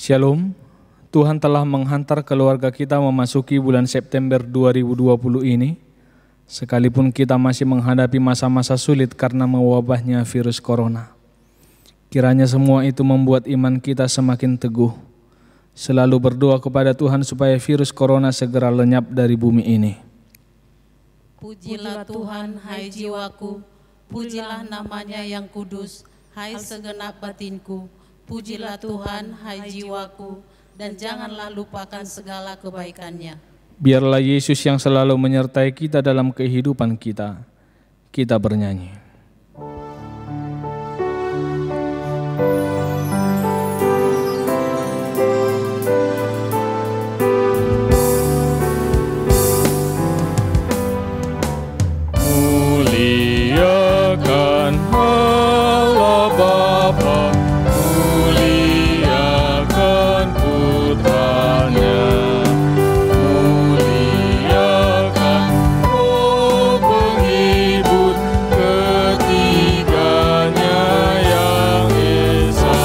Shalom, Tuhan telah menghantar keluarga kita memasuki bulan September 2020 ini, sekalipun kita masih menghadapi masa-masa sulit karena mewabahnya virus corona. Kiranya semua itu membuat iman kita semakin teguh. Selalu berdoa kepada Tuhan supaya virus corona segera lenyap dari bumi ini. Pujilah Tuhan, hai jiwaku, pujilah namanya yang kudus, hai segenap batinku. Pujilah Tuhan, hai jiwaku, dan janganlah lupakan segala kebaikannya. Biarlah Yesus yang selalu menyertai kita dalam kehidupan kita. Kita bernyanyi. Muliakan Allah Bapa, muliakan Putranya, muliakan Roh penghibur ketiganya yang esa.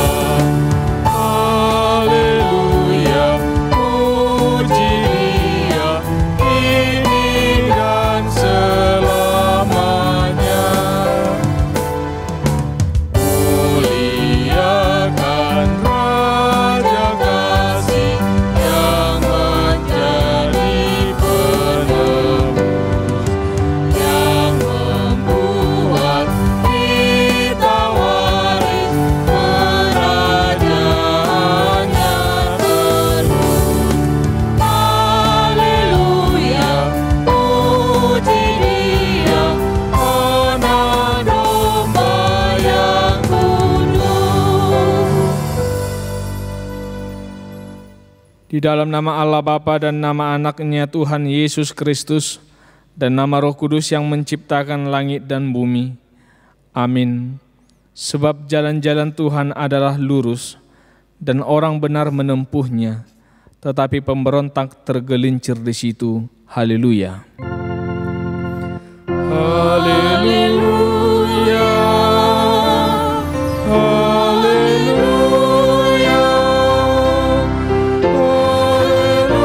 Haleluya, puji Dia kini dan selamanya. Muliakan Raja Kasih yang menjadi penebus, yang membuat kita waris kerajaannya terus. Haleluya, puji Dia, anak domba yang kudus. Di dalam nama Allah Bapa dan nama Anaknya Tuhan Yesus Kristus dan nama Roh Kudus yang menciptakan langit dan bumi. Amin. Sebab jalan-jalan Tuhan adalah lurus dan orang benar menempuhnya, tetapi pemberontak tergelincir di situ. Haleluya. Haleluya. Haleluya. Haleluya.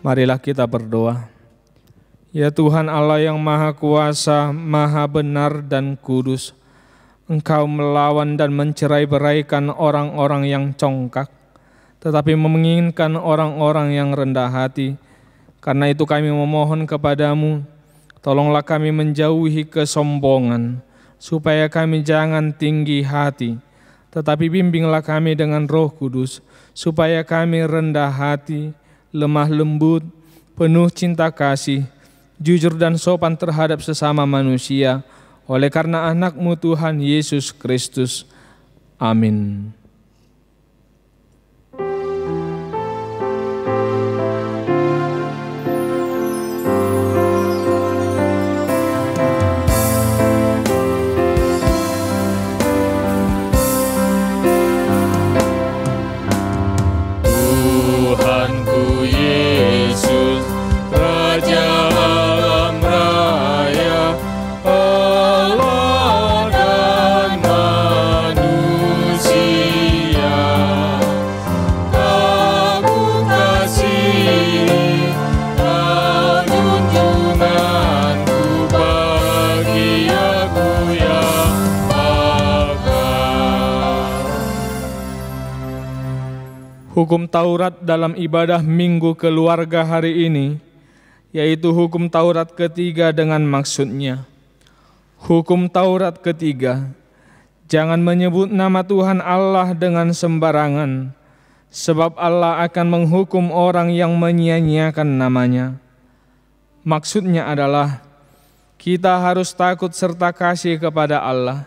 Marilah kita berdoa. Ya Tuhan Allah yang Maha Kuasa, Maha Benar dan Kudus, Engkau melawan dan mencerai-beraikan orang-orang yang congkak, tetapi menginginkan orang-orang yang rendah hati. Karena itu kami memohon kepadamu, tolonglah kami menjauhi kesombongan, supaya kami jangan tinggi hati, tetapi bimbinglah kami dengan Roh Kudus, supaya kami rendah hati, lemah lembut, penuh cinta kasih, jujur dan sopan terhadap sesama manusia, oleh karena Anak-Mu Tuhan Yesus Kristus. Amin. Tuhanku Yesus, Raja alam raya, Allah dan manusia. Kau kasih, kau junjunganku bagi aku yang akan. Hukum Taurat dalam ibadah Minggu Keluarga hari ini, yaitu hukum Taurat ketiga dengan maksudnya. Hukum Taurat ketiga, jangan menyebut nama Tuhan Allah dengan sembarangan, sebab Allah akan menghukum orang yang menyia-nyiakan namanya. Maksudnya adalah, kita harus takut serta kasih kepada Allah,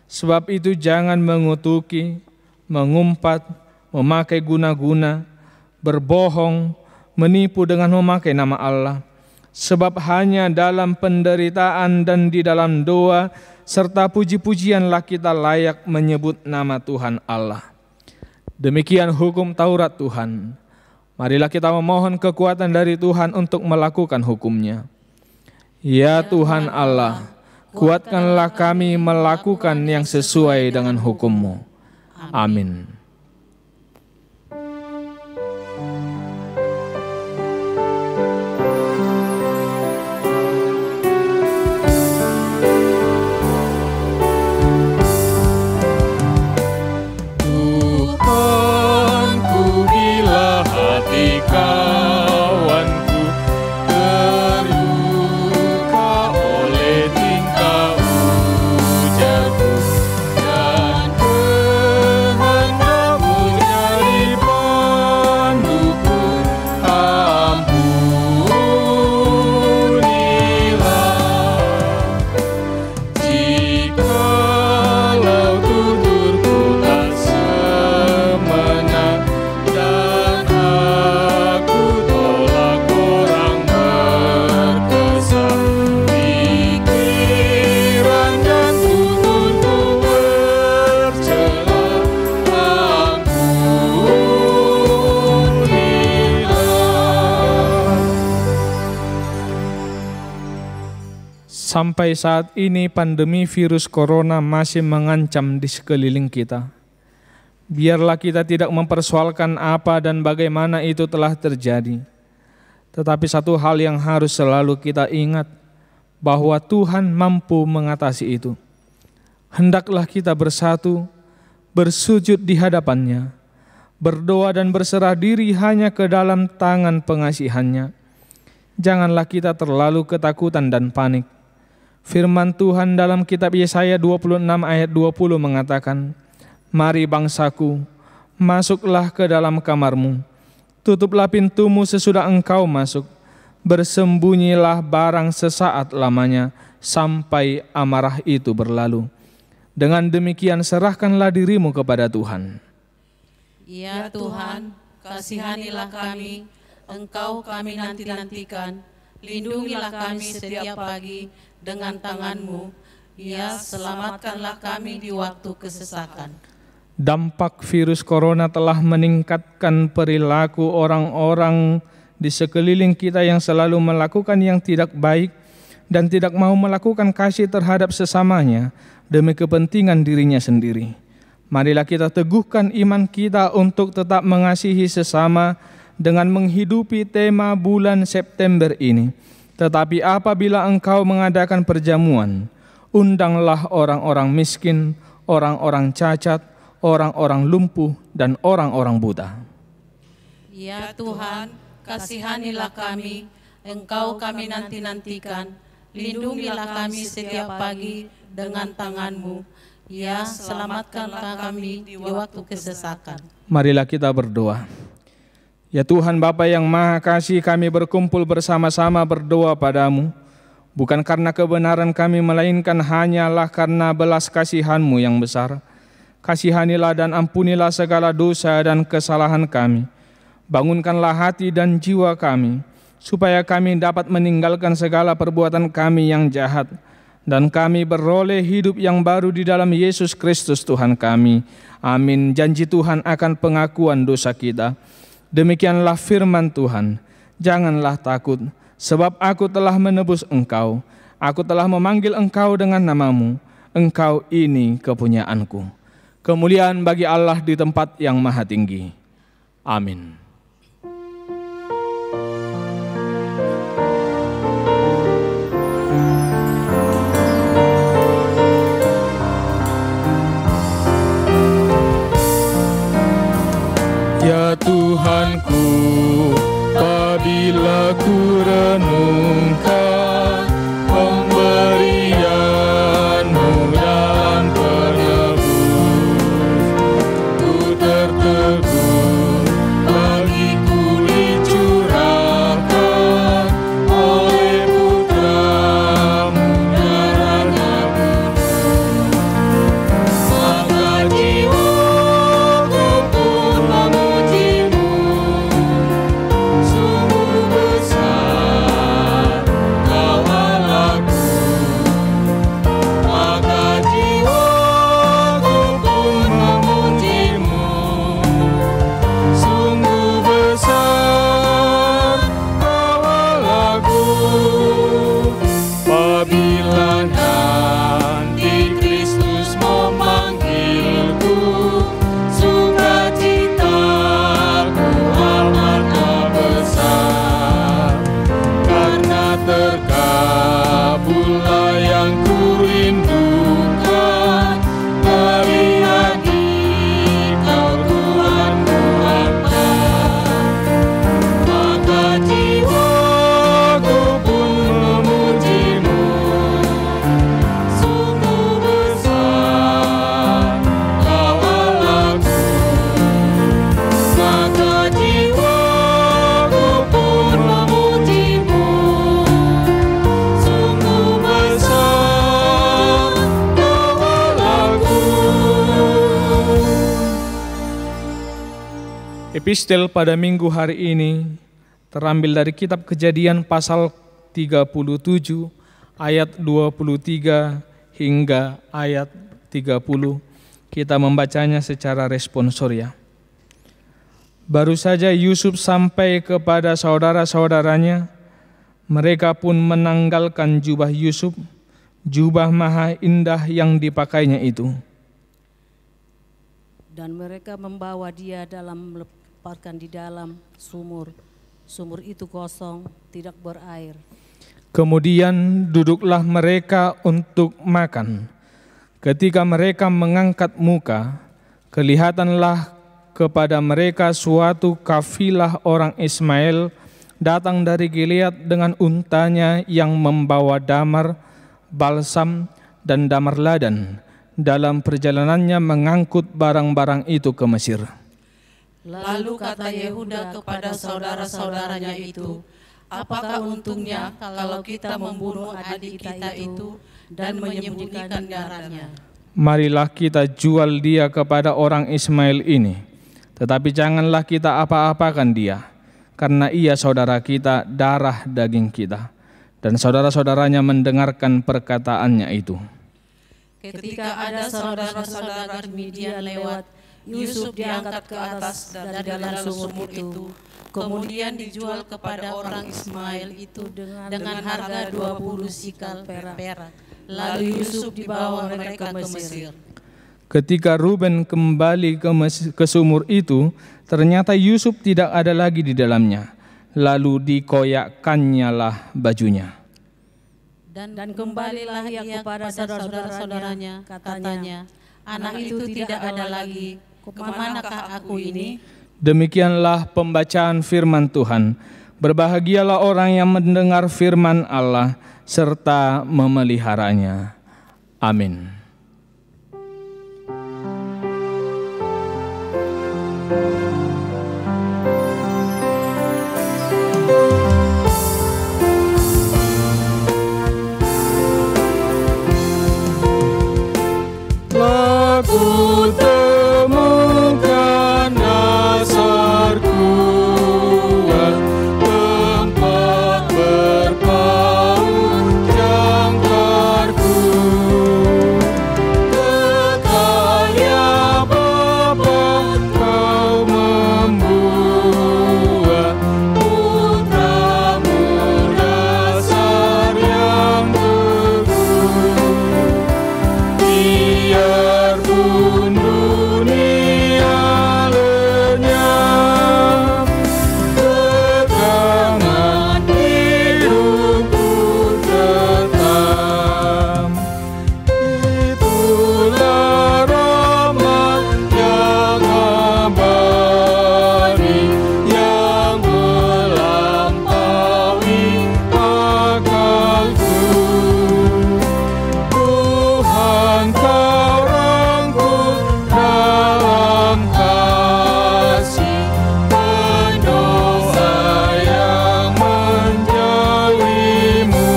sebab itu jangan mengutuki, mengumpat, memakai guna-guna, berbohong, menipu dengan memakai nama Allah. Sebab hanya dalam penderitaan dan di dalam doa serta puji-pujianlah kita layak menyebut nama Tuhan Allah. Demikian hukum Taurat Tuhan. Marilah kita memohon kekuatan dari Tuhan untuk melakukan hukum-Nya. Ya Tuhan Allah, Kuatkanlah kami melakukan yang sesuai dengan hukum-Mu. Amin. Kawanku terluka oleh tingkah ujarku, dan kehendakmu jadi panduku. Ampunilah jikalau tuturku tak semena, dan aku tolak orang berkesan. Pikiran dan tuturku bercela, ampunilah. Sampai saat ini pandemi virus corona masih mengancam di sekeliling kita. Biarlah kita tidak mempersoalkan apa dan bagaimana itu telah terjadi. Tetapi satu hal yang harus selalu kita ingat, bahwa Tuhan mampu mengatasi itu. Hendaklah kita bersatu, bersujud di hadapan-Nya, berdoa dan berserah diri hanya ke dalam tangan pengasihan-Nya. Janganlah kita terlalu ketakutan dan panik. Firman Tuhan dalam kitab Yesaya 26 ayat 20 mengatakan, "Mari bangsaku, masuklah ke dalam kamarmu, tutuplah pintumu sesudah engkau masuk, bersembunyilah barang sesaat lamanya, sampai amarah itu berlalu. Dengan demikian serahkanlah dirimu kepada Tuhan." Ya Tuhan, kasihanilah kami, Engkau kami nanti-nantikan. Lindungilah kami setiap pagi dengan tangan-Mu. Ya, selamatkanlah kami di waktu kesesakan. Dampak virus corona telah meningkatkan perilaku orang-orang di sekeliling kita yang selalu melakukan yang tidak baik dan tidak mau melakukan kasih terhadap sesamanya demi kepentingan dirinya sendiri. Marilah kita teguhkan iman kita untuk tetap mengasihi sesama dengan menghidupi tema bulan September ini. Tetapi apabila engkau mengadakan perjamuan, undanglah orang-orang miskin, orang-orang cacat, orang-orang lumpuh, dan orang-orang buta. Ya Tuhan, kasihanilah kami, Engkau kami nanti-nantikan. Lindungilah kami setiap pagi dengan tangan-Mu. Ya, selamatkanlah kami di waktu kesesakan. Marilah kita berdoa. Ya Tuhan Bapa yang Maha Kasih, kami berkumpul bersama-sama berdoa padamu, bukan karena kebenaran kami, melainkan hanyalah karena belas kasihan-Mu yang besar. Kasihanilah dan ampunilah segala dosa dan kesalahan kami. Bangunkanlah hati dan jiwa kami, supaya kami dapat meninggalkan segala perbuatan kami yang jahat, dan kami beroleh hidup yang baru di dalam Yesus Kristus Tuhan kami. Amin. Janji Tuhan akan pengakuan dosa kita. Demikianlah firman Tuhan, janganlah takut, sebab aku telah menebus engkau. Aku telah memanggil engkau dengan namamu. Engkau ini kepunyaanku. Kemuliaan bagi Allah di tempat yang maha tinggi. Amin. Ya Tuhanku, apabila ku renungkan pemberian-Mu dalam penebus, ku tertegun Epistel pada minggu hari ini terambil dari kitab Kejadian pasal 37 ayat 23 hingga ayat 30. Kita membacanya secara responsoria. Baru saja Yusuf sampai kepada saudara-saudaranya, mereka pun menanggalkan jubah Yusuf, jubah maha indah yang dipakainya itu. Dan mereka membawa dia melemparkan di dalam sumur. Sumur itu kosong, tidak berair. Kemudian duduklah mereka untuk makan. Ketika mereka mengangkat muka, kelihatanlah kepada mereka suatu kafilah orang Ismail datang dari Gilead dengan untanya yang membawa damar, balsam, dan damar ladan. Dalam perjalanannya mengangkut barang-barang itu ke Mesir. Lalu kata Yehuda kepada saudara-saudaranya itu, apakah untungnya kalau kita membunuh adik kita itu dan menyembunyikan darahnya? Marilah kita jual dia kepada orang Ismail ini, tetapi janganlah kita apa-apakan dia, karena ia saudara kita, darah daging kita. Dan saudara-saudaranya mendengarkan perkataannya itu. Ketika ada saudara-saudara Midian lewat, Yusuf diangkat ke atas dari dalam sumur itu, kemudian dijual kepada orang Ismail itu dengan harga 20 sikal perak. Lalu Yusuf dibawa mereka ke Mesir. Ketika Ruben kembali ke sumur itu, ternyata Yusuf tidak ada lagi di dalamnya. Lalu dikoyakkannyalah lah bajunya. Dan kembalilah ia kepada saudara-saudaranya, katanya, anak itu tidak ada lagi, kemanakah aku ini? Demikianlah pembacaan firman Tuhan. Berbahagialah orang yang mendengar firman Allah serta memeliharanya. Amin. Ku temukan dasar kuat, tempat berpaut jangkarku. Kekal ya Bapa, Kau membuat putramu dasar yang teguh. Biarpun dunia lenyap, pegangan hidupku tetap. Itulah rahmat yang abadi, yang melampaui akalku. Tuhan, Kau rangkul dalam kasih, pendosa yang menjauhimu.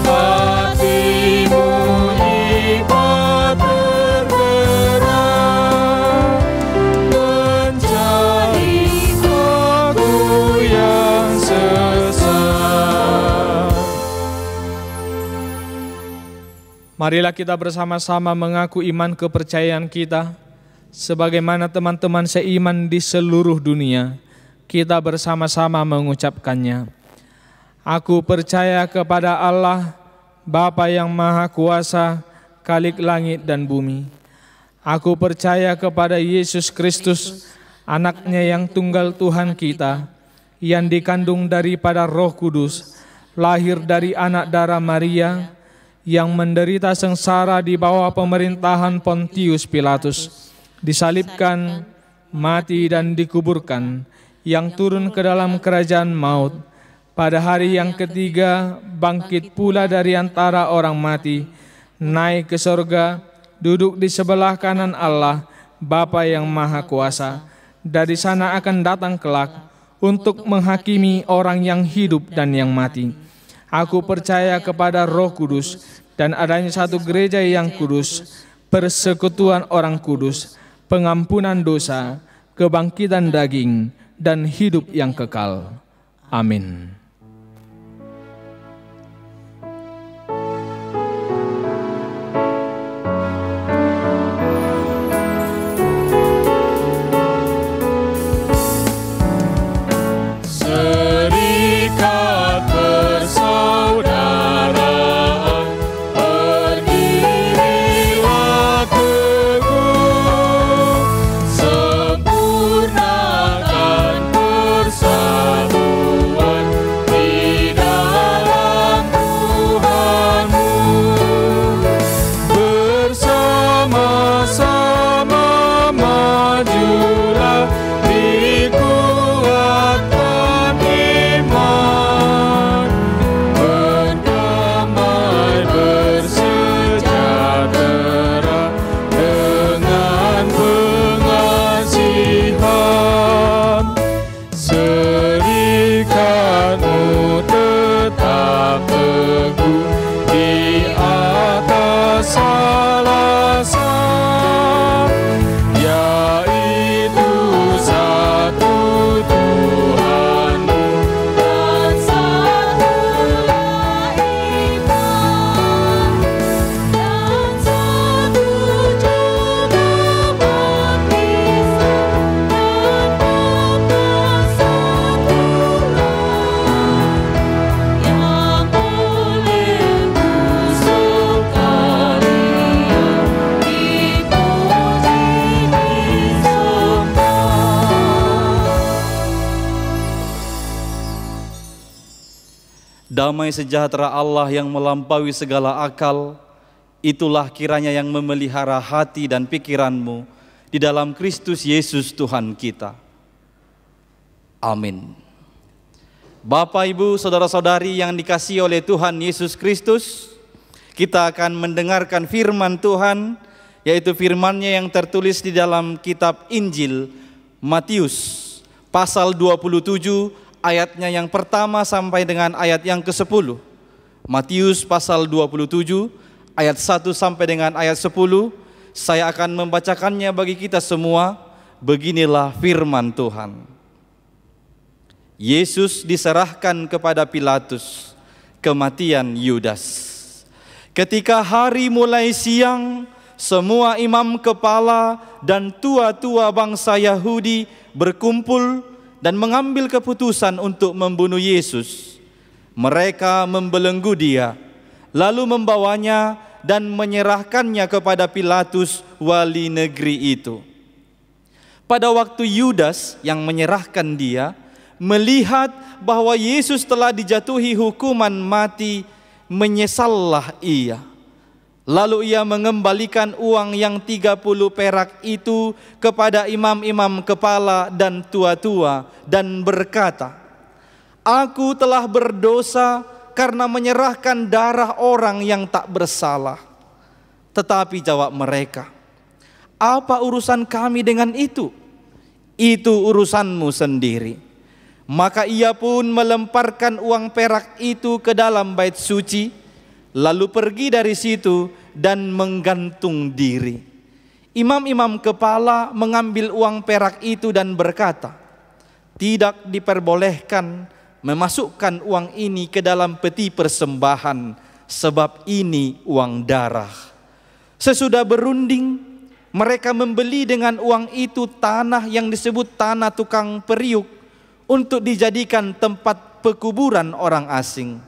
Hatimu hebat bergerak, mencari aku yang sesat. Marilah kita bersama-sama mengaku iman kepercayaan kita, sebagaimana teman-teman seiman di seluruh dunia, kita bersama-sama mengucapkannya. Aku percaya kepada Allah, Bapa yang Maha Kuasa, Khalik langit dan bumi. Aku percaya kepada Yesus Kristus, anaknya yang tunggal Tuhan kita, yang dikandung daripada Roh Kudus, lahir dari anak darah Maria, yang menderita sengsara di bawah pemerintahan Pontius Pilatus, disalibkan, mati dan dikuburkan, yang turun ke dalam kerajaan maut, pada hari yang ketiga bangkit pula dari antara orang mati, naik ke sorga, duduk di sebelah kanan Allah, Bapa yang Maha Kuasa. Dari sana akan datang kelak untuk menghakimi orang yang hidup dan yang mati. Aku percaya kepada Roh Kudus dan adanya satu gereja yang kudus, persekutuan orang kudus, pengampunan dosa, kebangkitan daging, dan hidup yang kekal. Amin. Damai sejahtera Allah yang melampaui segala akal, itulah kiranya yang memelihara hati dan pikiranmu di dalam Kristus Yesus Tuhan kita. Amin. Bapak, Ibu, saudara-saudari yang dikasihi oleh Tuhan Yesus Kristus, kita akan mendengarkan firman Tuhan, yaitu firman-Nya yang tertulis di dalam kitab Injil Matius pasal 27 ayatnya yang pertama sampai dengan ayat yang ke-10. Matius pasal 27 ayat 1 sampai dengan ayat 10. Saya akan membacakannya bagi kita semua. Beginilah firman Tuhan. Yesus diserahkan kepada Pilatus, kematian Yudas. Ketika hari mulai siang, semua imam kepala dan tua-tua bangsa Yahudi berkumpul dan mengambil keputusan untuk membunuh Yesus. Mereka membelenggu Dia, lalu membawanya dan menyerahkannya kepada Pilatus, wali negeri itu. Pada waktu Yudas yang menyerahkan Dia melihat bahwa Yesus telah dijatuhi hukuman mati, menyesallah ia. Lalu ia mengembalikan uang yang 30 perak itu kepada imam-imam kepala dan tua-tua dan berkata, "Aku telah berdosa karena menyerahkan darah orang yang tak bersalah." Tetapi jawab mereka, "Apa urusan kami dengan itu? Itu urusanmu sendiri." Maka ia pun melemparkan uang perak itu ke dalam bait suci, lalu pergi dari situ dan menggantung diri. Imam-imam kepala mengambil uang perak itu dan berkata, "Tidak diperbolehkan memasukkan uang ini ke dalam peti persembahan, sebab ini uang darah." Sesudah berunding, mereka membeli dengan uang itu tanah yang disebut tanah tukang periuk untuk dijadikan tempat pekuburan orang asing.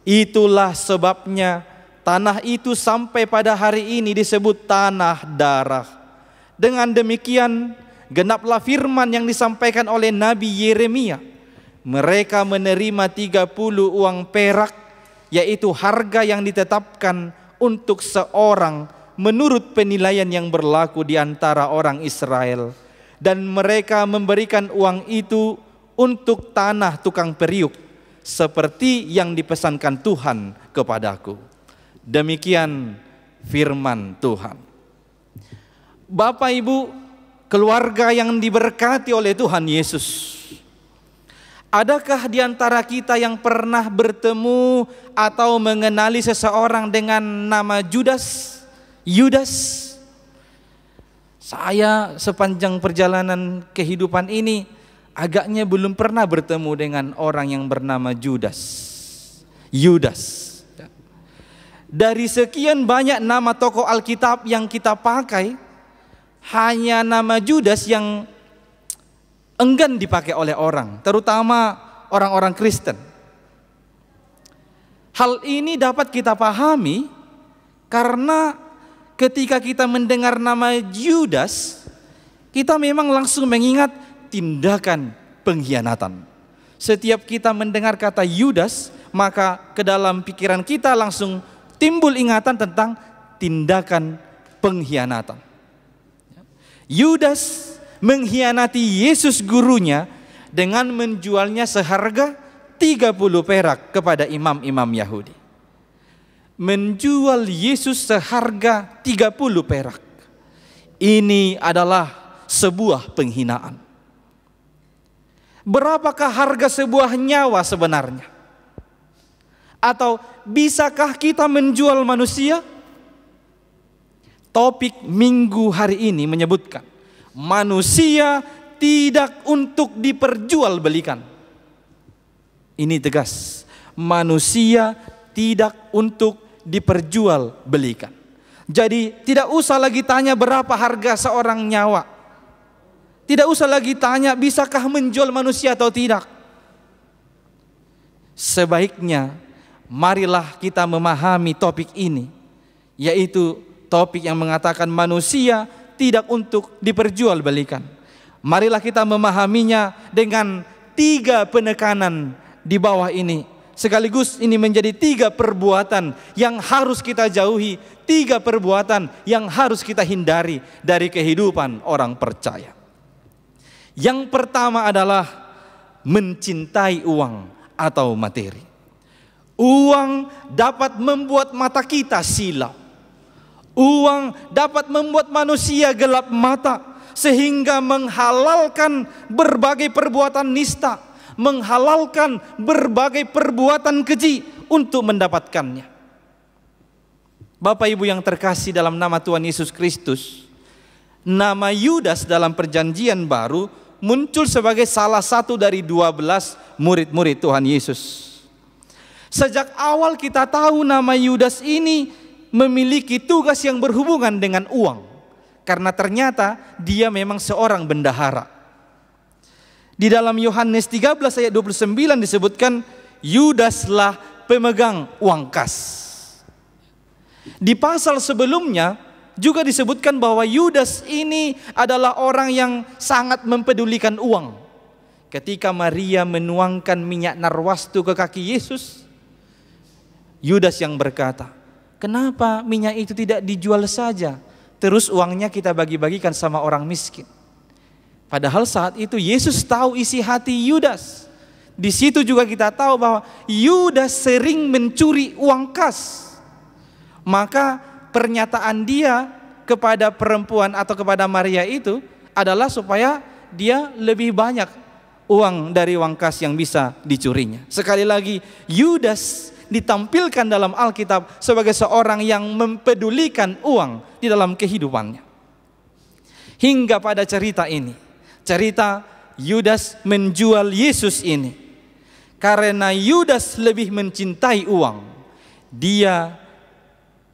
Itulah sebabnya tanah itu sampai pada hari ini disebut tanah darah. Dengan demikian genaplah firman yang disampaikan oleh Nabi Yeremia. Mereka menerima 30 uang perak, yaitu harga yang ditetapkan untuk seorang menurut penilaian yang berlaku di antara orang Israel. Dan mereka memberikan uang itu untuk tanah tukang periuk, seperti yang dipesankan Tuhan kepadaku. Demikian firman Tuhan. Bapak, Ibu, keluarga yang diberkati oleh Tuhan Yesus, adakah di antara kita yang pernah bertemu atau mengenali seseorang dengan nama Yudas? Saya sepanjang perjalanan kehidupan ini agaknya belum pernah bertemu dengan orang yang bernama Judas. Dari sekian banyak nama tokoh Alkitab yang kita pakai, hanya nama Judas yang enggan dipakai oleh orang, terutama orang-orang Kristen. Hal ini dapat kita pahami karena ketika kita mendengar nama Judas, kita memang langsung mengingat tindakan pengkhianatan. Setiap kita mendengar kata Judas, maka ke dalam pikiran kita langsung timbul ingatan tentang tindakan pengkhianatan. Judas mengkhianati Yesus gurunya dengan menjualnya seharga 30 perak kepada imam-imam Yahudi. Menjual Yesus seharga 30 perak. Ini adalah sebuah penghinaan. Berapakah harga sebuah nyawa sebenarnya? Atau bisakah kita menjual manusia? Topik minggu hari ini menyebutkan manusia tidak untuk diperjualbelikan. Ini tegas, manusia tidak untuk diperjualbelikan. Jadi tidak usah lagi tanya berapa harga seorang nyawa. Tidak usah lagi tanya bisakah menjual manusia atau tidak. Sebaiknya marilah kita memahami topik ini, yaitu topik yang mengatakan manusia tidak untuk diperjualbelikan. Marilah kita memahaminya dengan 3 penekanan di bawah ini. Sekaligus ini menjadi 3 perbuatan yang harus kita jauhi, 3 perbuatan yang harus kita hindari dari kehidupan orang percaya. Yang pertama adalah mencintai uang atau materi. Uang dapat membuat mata kita silau. Uang dapat membuat manusia gelap mata sehingga menghalalkan berbagai perbuatan nista, menghalalkan berbagai perbuatan keji untuk mendapatkannya. Bapak Ibu yang terkasih dalam nama Tuhan Yesus Kristus, nama Yudas dalam perjanjian baru muncul sebagai salah satu dari 12 murid-murid Tuhan Yesus. Sejak awal kita tahu nama Yudas ini memiliki tugas yang berhubungan dengan uang, karena ternyata dia memang seorang bendahara. Di dalam Yohanes 13 ayat 29 disebutkan Yudaslah pemegang uang kas. Di pasal sebelumnya juga disebutkan bahwa Yudas ini adalah orang yang sangat mempedulikan uang. Ketika Maria menuangkan minyak narwastu ke kaki Yesus, Yudas yang berkata, "Kenapa minyak itu tidak dijual saja, terus uangnya kita bagi-bagikan sama orang miskin?" Padahal saat itu Yesus tahu isi hati Yudas. Di situ juga kita tahu bahwa Yudas sering mencuri uang kas. Maka pernyataan dia kepada perempuan atau kepada Maria itu adalah supaya dia lebih banyak uang dari uang kas yang bisa dicurinya. Sekali lagi, Yudas ditampilkan dalam Alkitab sebagai seorang yang mempedulikan uang di dalam kehidupannya. Hingga pada cerita ini, cerita Yudas menjual Yesus ini, karena Yudas lebih mencintai uang, dia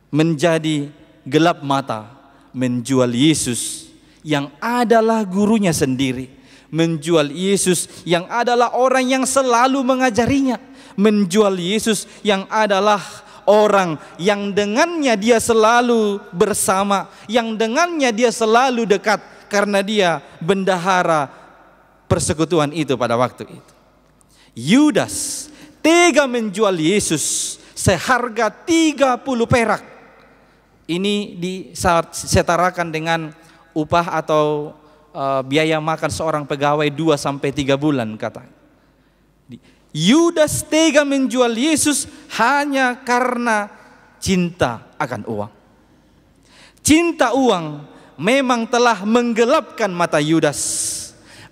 menjadi gelap mata, menjual Yesus yang adalah gurunya sendiri, menjual Yesus yang adalah orang yang selalu mengajarinya, menjual Yesus yang adalah orang yang dengannya dia selalu bersama, yang dengannya dia selalu dekat, karena dia bendahara persekutuan itu pada waktu itu. Yudas tega menjual Yesus seharga 30 perak. Ini disetarakan dengan upah atau biaya makan seorang pegawai 2-3 bulan katanya. Yudas tega menjual Yesus hanya karena cinta akan uang. Cinta uang memang telah menggelapkan mata Yudas.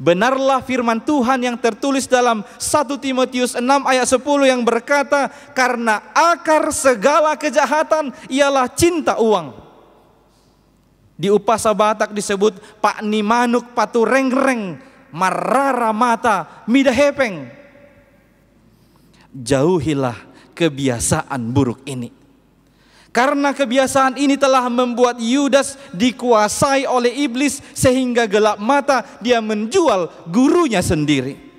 Benarlah firman Tuhan yang tertulis dalam 1 Timotius 6 ayat 10 yang berkata, karena akar segala kejahatan ialah cinta uang. Di upasa Batak disebut Pak Ni Manuk Patu Rengreng Marara Mata Mida Hepeng. Jauhilah kebiasaan buruk ini. Karena kebiasaan ini telah membuat Yudas dikuasai oleh iblis sehingga gelap mata dia menjual gurunya sendiri.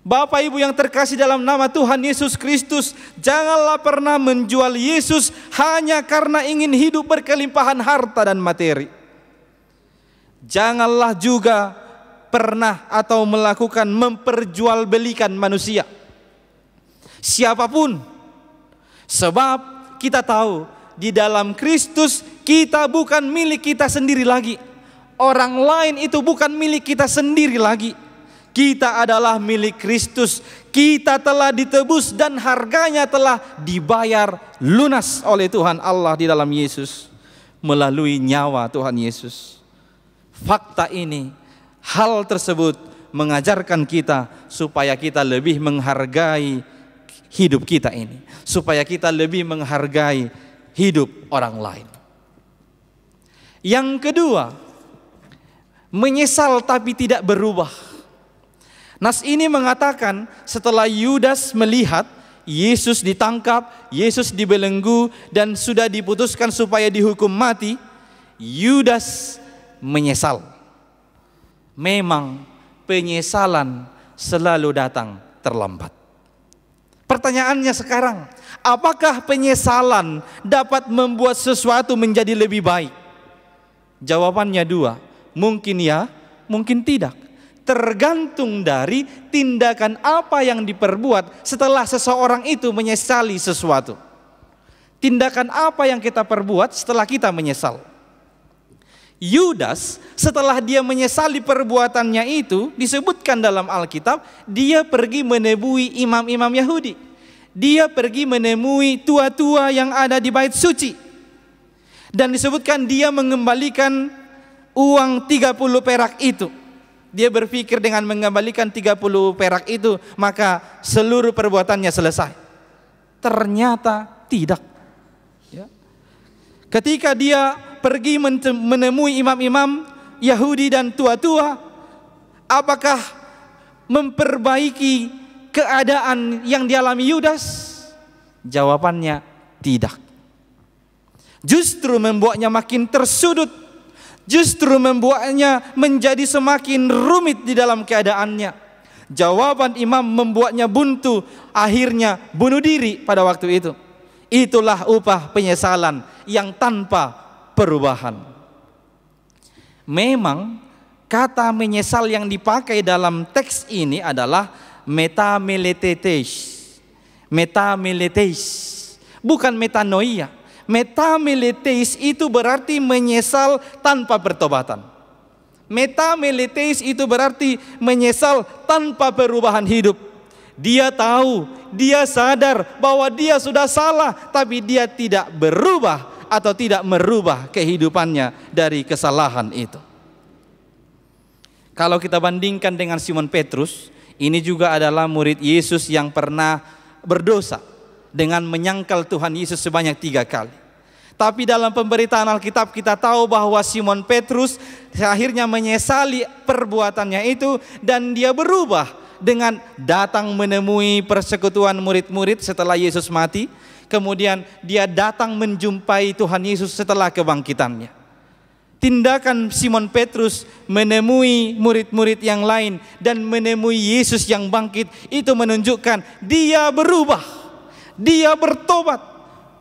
Bapak Ibu yang terkasih dalam nama Tuhan Yesus Kristus, janganlah pernah menjual Yesus hanya karena ingin hidup berkelimpahan harta dan materi. Janganlah juga pernah atau melakukan memperjualbelikan manusia, siapapun. Sebab kita tahu di dalam Kristus kita bukan milik kita sendiri lagi. Orang lain itu bukan milik kita sendiri lagi. Kita adalah milik Kristus. Kita telah ditebus dan harganya telah dibayar lunas oleh Tuhan Allah di dalam Yesus melalui nyawa Tuhan Yesus. Fakta ini, hal tersebut mengajarkan kita supaya kita lebih menghargai hidup kita ini, supaya kita lebih menghargai hidup orang lain. Yang kedua, menyesal tapi tidak berubah. Nas ini mengatakan setelah Yudas melihat Yesus ditangkap, Yesus dibelenggu dan sudah diputuskan supaya dihukum mati, Yudas menyesal. Memang penyesalan selalu datang terlambat. Pertanyaannya sekarang, apakah penyesalan dapat membuat sesuatu menjadi lebih baik? Jawabannya dua, mungkin ya, mungkin tidak. Tergantung dari tindakan apa yang diperbuat setelah seseorang itu menyesali sesuatu. Tindakan apa yang kita perbuat setelah kita menyesal. Yudas setelah dia menyesali perbuatannya itu, disebutkan dalam Alkitab, dia pergi menemui imam-imam Yahudi. Dia pergi menemui tua-tua yang ada di bait suci. Dan disebutkan dia mengembalikan uang 30 perak itu. Dia berpikir dengan mengembalikan 30 perak itu maka seluruh perbuatannya selesai. Ternyata tidak. Ya. Ketika dia pergi menemui imam-imam Yahudi dan tua-tua, apakah memperbaiki keadaan yang dialami Yudas? Jawabannya tidak. Justru membuatnya makin tersudut. Justru membuatnya menjadi semakin rumit di dalam keadaannya. Jawaban imam membuatnya buntu, akhirnya bunuh diri pada waktu itu. Itulah upah penyesalan yang tanpa perubahan. Memang kata menyesal yang dipakai dalam teks ini adalah metameletetes. Metameletes, bukan metanoia. Metameletes itu berarti menyesal tanpa pertobatan. Metameletes itu berarti menyesal tanpa perubahan hidup. Dia tahu, dia sadar bahwa dia sudah salah, tapi dia tidak berubah atau tidak merubah kehidupannya dari kesalahan itu. Kalau kita bandingkan dengan Simon Petrus, ini juga adalah murid Yesus yang pernah berdosa dengan menyangkal Tuhan Yesus sebanyak 3 kali. Tapi dalam pemberitaan Alkitab kita tahu bahwa Simon Petrus akhirnya menyesali perbuatannya itu dan dia berubah dengan datang menemui persekutuan murid-murid setelah Yesus mati. Kemudian dia datang menjumpai Tuhan Yesus setelah kebangkitannya. Tindakan Simon Petrus menemui murid-murid yang lain dan menemui Yesus yang bangkit itu menunjukkan dia berubah. Dia bertobat.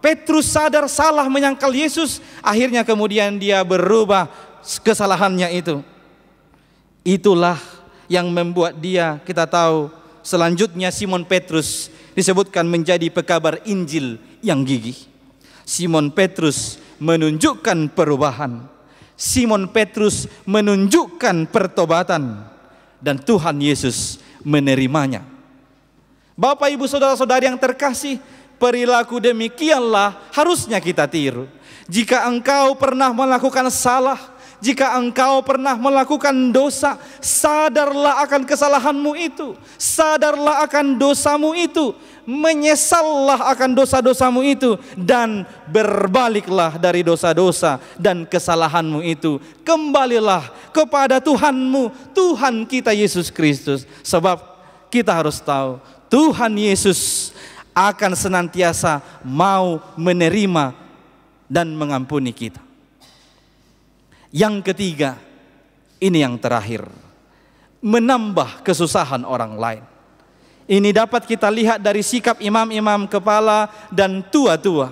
Petrus sadar salah menyangkal Yesus, akhirnya kemudian dia berubah kesalahannya itu. Itulah yang membuat dia, kita tahu selanjutnya Simon Petrus disebutkan menjadi pekabar Injil yang gigih. Simon Petrus menunjukkan perubahan. Simon Petrus menunjukkan pertobatan dan Tuhan Yesus menerimanya. Bapak Ibu saudara-saudari yang terkasih, perilaku demikianlah harusnya kita tiru. Jika engkau pernah melakukan salah, Jika engkau pernah melakukan dosa, sadarlah akan kesalahanmu itu, sadarlah akan dosamu itu, menyesallah akan dosa-dosamu itu, dan berbaliklah dari dosa-dosa dan kesalahanmu itu. Kembalilah kepada Tuhanmu, Tuhan kita Yesus Kristus. Sebab kita harus tahu, Tuhan Yesus akan senantiasa mau menerima dan mengampuni kita. Yang ketiga, ini yang terakhir, menambah kesusahan orang lain. Ini dapat kita lihat dari sikap imam-imam kepala dan tua-tua.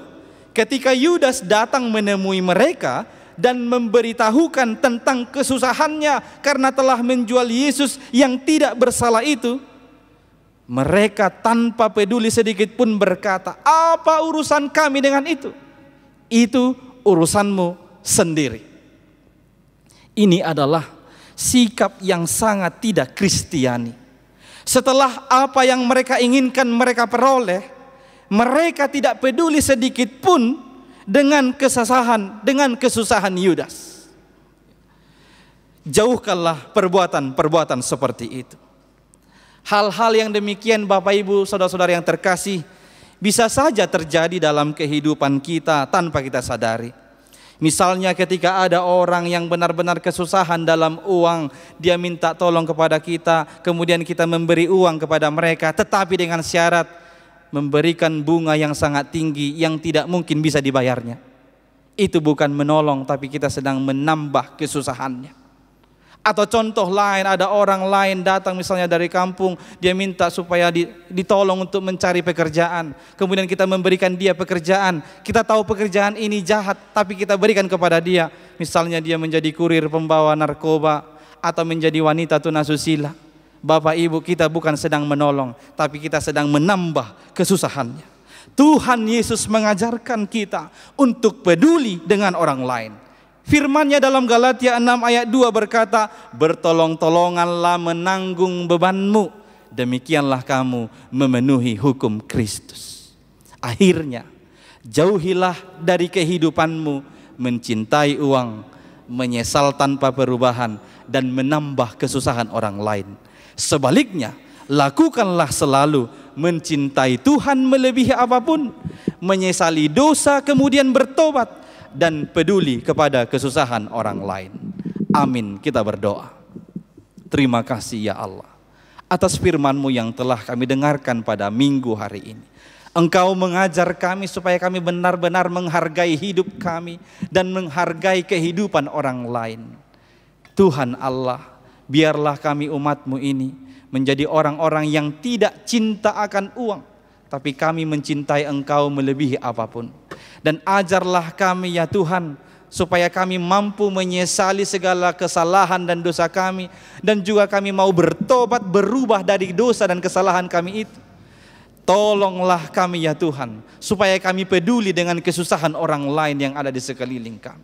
Ketika Yudas datang menemui mereka dan memberitahukan tentang kesusahannya karena telah menjual Yesus yang tidak bersalah itu, mereka tanpa peduli sedikit pun berkata, apa urusan kami dengan itu? Itu urusanmu sendiri. Ini adalah sikap yang sangat tidak Kristiani. Setelah apa yang mereka inginkan mereka peroleh, mereka tidak peduli sedikit pun dengan kesusahan Yudas. Jauhkanlah perbuatan-perbuatan seperti itu. Hal-hal yang demikian, Bapak Ibu, saudara-saudara yang terkasih, bisa saja terjadi dalam kehidupan kita tanpa kita sadari. Misalnya ketika ada orang yang benar-benar kesusahan dalam uang, dia minta tolong kepada kita, kemudian kita memberi uang kepada mereka, tetapi dengan syarat memberikan bunga yang sangat tinggi yang tidak mungkin bisa dibayarnya. Itu bukan menolong, tapi kita sedang menambah kesusahannya. Atau contoh lain, ada orang lain datang misalnya dari kampung, dia minta supaya ditolong untuk mencari pekerjaan. Kemudian kita memberikan dia pekerjaan. Kita tahu pekerjaan ini jahat, tapi kita berikan kepada dia. Misalnya dia menjadi kurir pembawa narkoba atau menjadi wanita tunasusila. Bapak Ibu, kita bukan sedang menolong, tapi kita sedang menambah kesusahannya. Tuhan Yesus mengajarkan kita untuk peduli dengan orang lain. Firman-Nya dalam Galatia 6 ayat 2 berkata, bertolong-tolonganlah menanggung bebanmu, demikianlah kamu memenuhi hukum Kristus. Akhirnya, jauhilah dari kehidupanmu mencintai uang, menyesal tanpa perubahan, dan menambah kesusahan orang lain. Sebaliknya, lakukanlah selalu mencintai Tuhan melebihi apapun, menyesali dosa kemudian bertobat, dan peduli kepada kesusahan orang lain. Amin. Kita berdoa. Terima kasih ya Allah atas firman-Mu yang telah kami dengarkan pada minggu hari ini. Engkau mengajar kami supaya kami benar-benar menghargai hidup kami dan menghargai kehidupan orang lain. Tuhan Allah, biarlah kami umat-Mu ini menjadi orang-orang yang tidak cinta akan uang, tapi kami mencintai Engkau melebihi apapun. Dan ajarlah kami ya Tuhan, supaya kami mampu menyesali segala kesalahan dan dosa kami, dan juga kami mau bertobat, berubah dari dosa dan kesalahan kami itu. Tolonglah kami ya Tuhan, supaya kami peduli dengan kesusahan orang lain yang ada di sekeliling kami.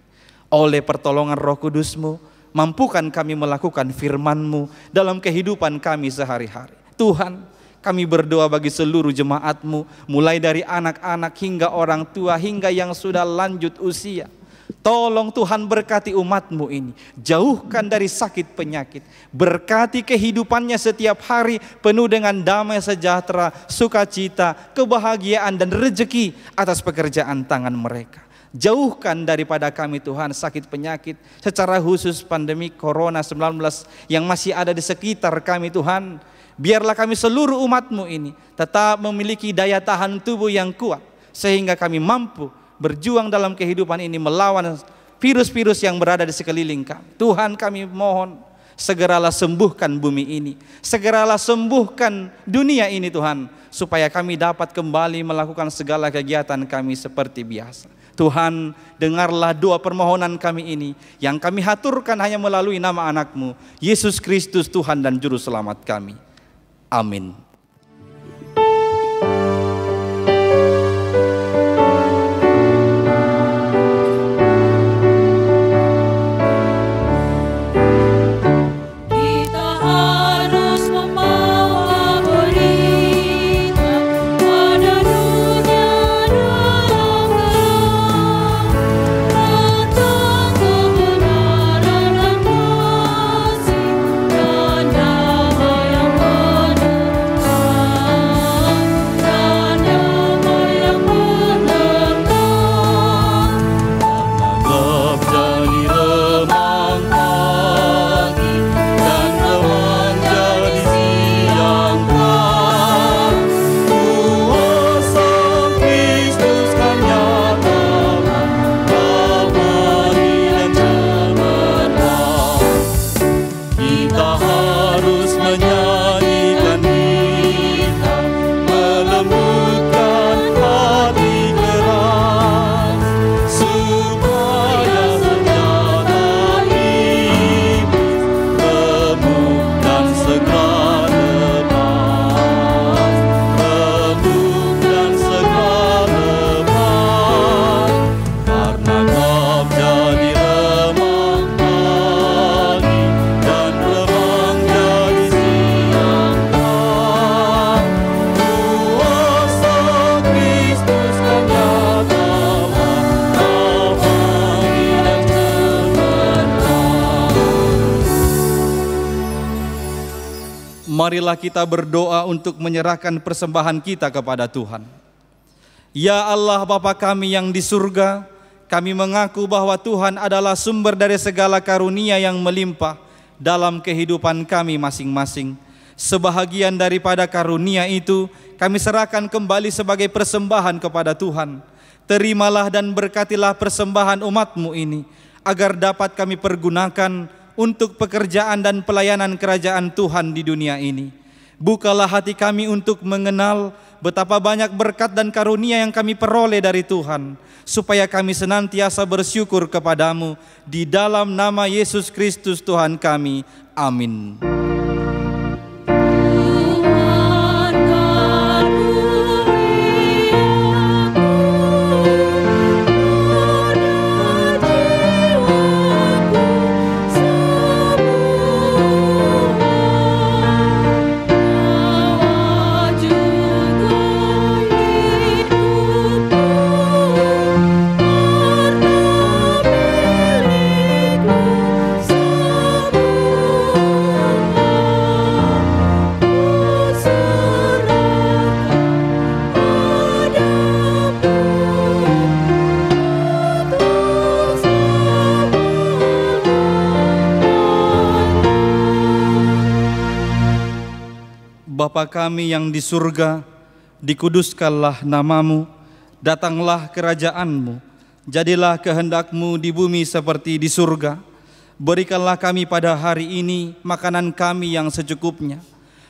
Oleh pertolongan Roh Kudus-Mu, mampukan kami melakukan firman-Mu dalam kehidupan kami sehari-hari. Tuhan, kami berdoa bagi seluruh jemaat-Mu, mulai dari anak-anak hingga orang tua, hingga yang sudah lanjut usia. Tolong Tuhan berkati umat-Mu ini, jauhkan dari sakit penyakit, berkati kehidupannya setiap hari penuh dengan damai sejahtera, sukacita, kebahagiaan dan rezeki atas pekerjaan tangan mereka. Jauhkan daripada kami Tuhan sakit penyakit, secara khusus pandemi Corona-19 yang masih ada di sekitar kami Tuhan. Biarlah kami seluruh umat-Mu ini tetap memiliki daya tahan tubuh yang kuat, sehingga kami mampu berjuang dalam kehidupan ini melawan virus-virus yang berada di sekeliling kami. Tuhan, kami mohon, segeralah sembuhkan bumi ini, segeralah sembuhkan dunia ini Tuhan, supaya kami dapat kembali melakukan segala kegiatan kami seperti biasa. Tuhan, dengarlah doa permohonan kami ini, yang kami haturkan hanya melalui nama anak-Mu, Yesus Kristus Tuhan dan Juru Selamat kami. Amin. Kebenaran marilah kita berdoa untuk menyerahkan persembahan kita kepada Tuhan. Ya Allah Bapa kami yang di surga, kami mengaku bahwa Tuhan adalah sumber dari segala karunia yang melimpah dalam kehidupan kami masing-masing. Sebahagian daripada karunia itu kami serahkan kembali sebagai persembahan kepada Tuhan. Terimalah dan berkatilah persembahan umat-Mu ini, agar dapat kami pergunakan untuk pekerjaan dan pelayanan kerajaan Tuhan di dunia ini. Bukalah hati kami untuk mengenal betapa banyak berkat dan karunia yang kami peroleh dari Tuhan, supaya kami senantiasa bersyukur kepadamu di dalam nama Yesus Kristus Tuhan kami. Amin. Bapa kami yang di surga, dikuduskanlah namamu, datanglah kerajaan-Mu, jadilah kehendak-Mu di bumi seperti di surga. Berikanlah kami pada hari ini makanan kami yang secukupnya,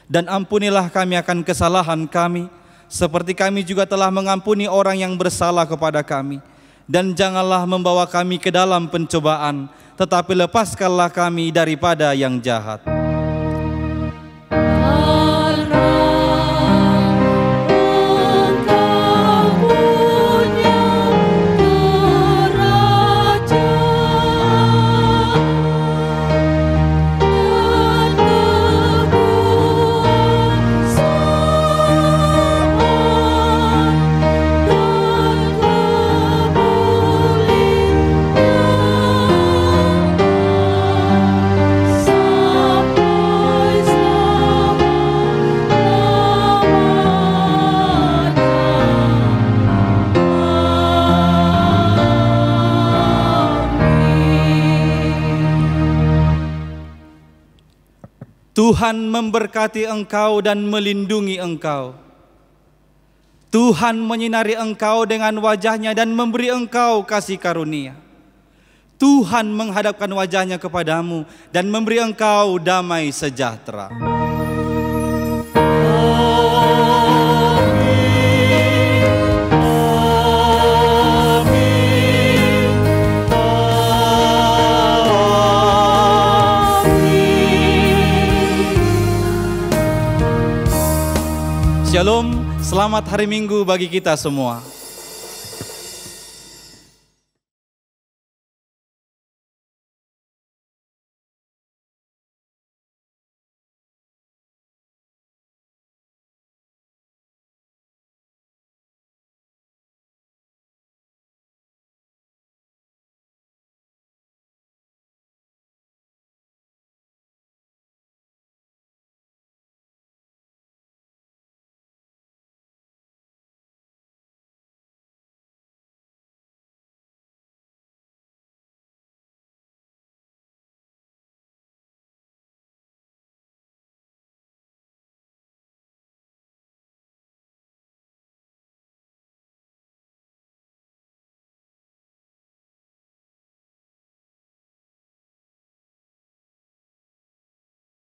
dan ampunilah kami akan kesalahan kami, seperti kami juga telah mengampuni orang yang bersalah kepada kami. Dan janganlah membawa kami ke dalam pencobaan, tetapi lepaskanlah kami daripada yang jahat. Tuhan memberkati engkau dan melindungi engkau. Tuhan menyinari engkau dengan wajah-Nya dan memberi engkau kasih karunia. Tuhan menghadapkan wajah-Nya kepadamu dan memberi engkau damai sejahtera. Shalom, selamat hari Minggu bagi kita semua.